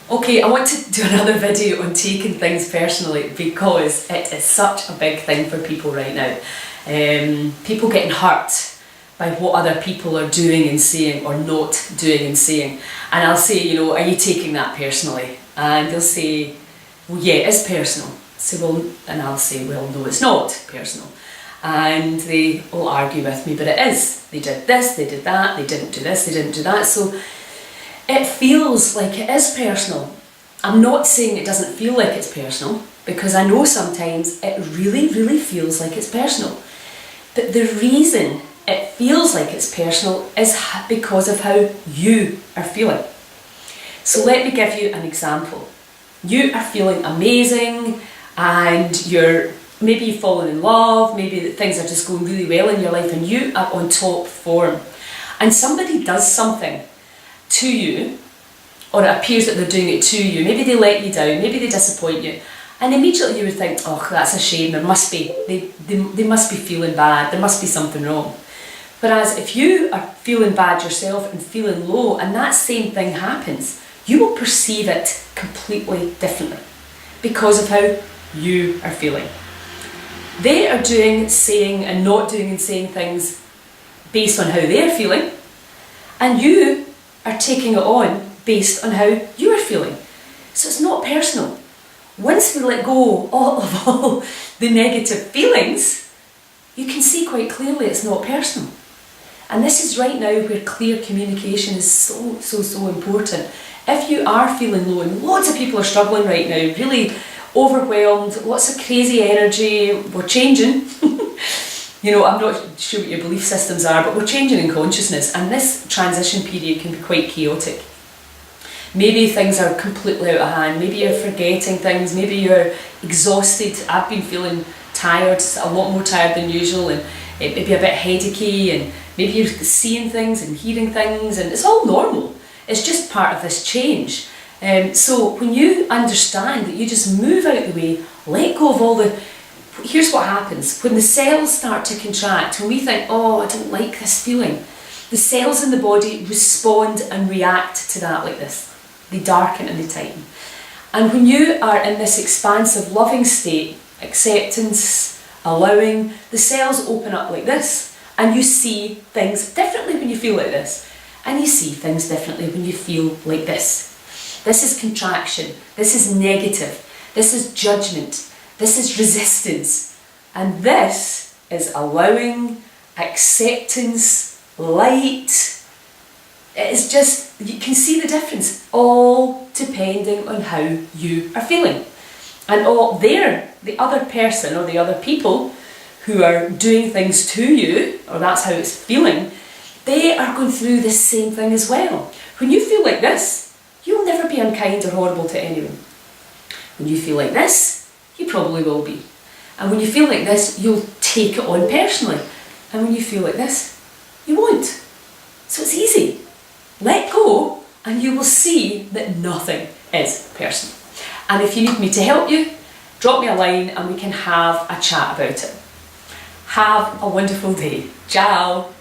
Okay, I want to do another video on taking things personally because it is such a big thing for people right now. People getting hurt by what other people are doing and saying or not doing and saying. And I'll say, you know, are you taking that personally? And they'll say, well, yeah, it's personal. So, well, and I'll say, well, no, it's not personal. And they will argue with me, but it is. They did this, they did that, they didn't do this, they didn't do that. So it feels like it is personal. I'm not saying it doesn't feel like it's personal, because I know sometimes it really, really feels like it's personal. But the reason it feels like it's personal is because of how you are feeling. So let me give you an example. You are feeling amazing and maybe you've fallen in love, maybe things are just going really well in your life and you are on top form. And somebody does something to you, or it appears that they're doing it to you. Maybe they let you down, maybe they disappoint you. And immediately you would think, oh, that's a shame, they must be feeling bad, there must be something wrong. Whereas if you are feeling bad yourself and feeling low and that same thing happens, you will perceive it completely differently because of how you are feeling. They are doing, saying and not doing and saying things based on how they're feeling, and you are taking it on based on how you are feeling. So it's not personal. Once we let go of all the negative feelings, you can see quite clearly it's not personal. And this is right now where clear communication is so important. If you are feeling low, and lots of people are struggling right now, really overwhelmed, lots of crazy energy, we're changing. You know, I'm not sure what your belief systems are, but we're changing in consciousness, and this transition period can be quite chaotic. Maybe things are completely out of hand, maybe you're forgetting things, maybe you're exhausted. I've been feeling tired, a lot more tired than usual, and it may be a bit headachy, and maybe you're seeing things and hearing things, and it's all normal. It's just part of this change. So when you understand that you just move out the way, let go of all the... Here's what happens. When the cells start to contract, when we think, oh, I don't like this feeling, the cells in the body respond and react to that like this. They darken and they tighten. And when you are in this expansive, loving state, acceptance, allowing, the cells open up like this, and you see things differently when you feel like this. And you see things differently when you feel like this. This is contraction, this is negative, this is judgment, this is resistance, and this is allowing, acceptance, light. It's just, you can see the difference, all depending on how you are feeling. And the other person or the other people who are doing things to you, or that's how it's feeling, they are going through the same thing as well. When you feel like this, you'll never be unkind or horrible to anyone. When you feel like this, you probably will be. And when you feel like this, you'll take it on personally. And when you feel like this, you won't. So it's easy. Let go and you will see that nothing is personal. And if you need me to help you, drop me a line and we can have a chat about it. Have a wonderful day. Ciao.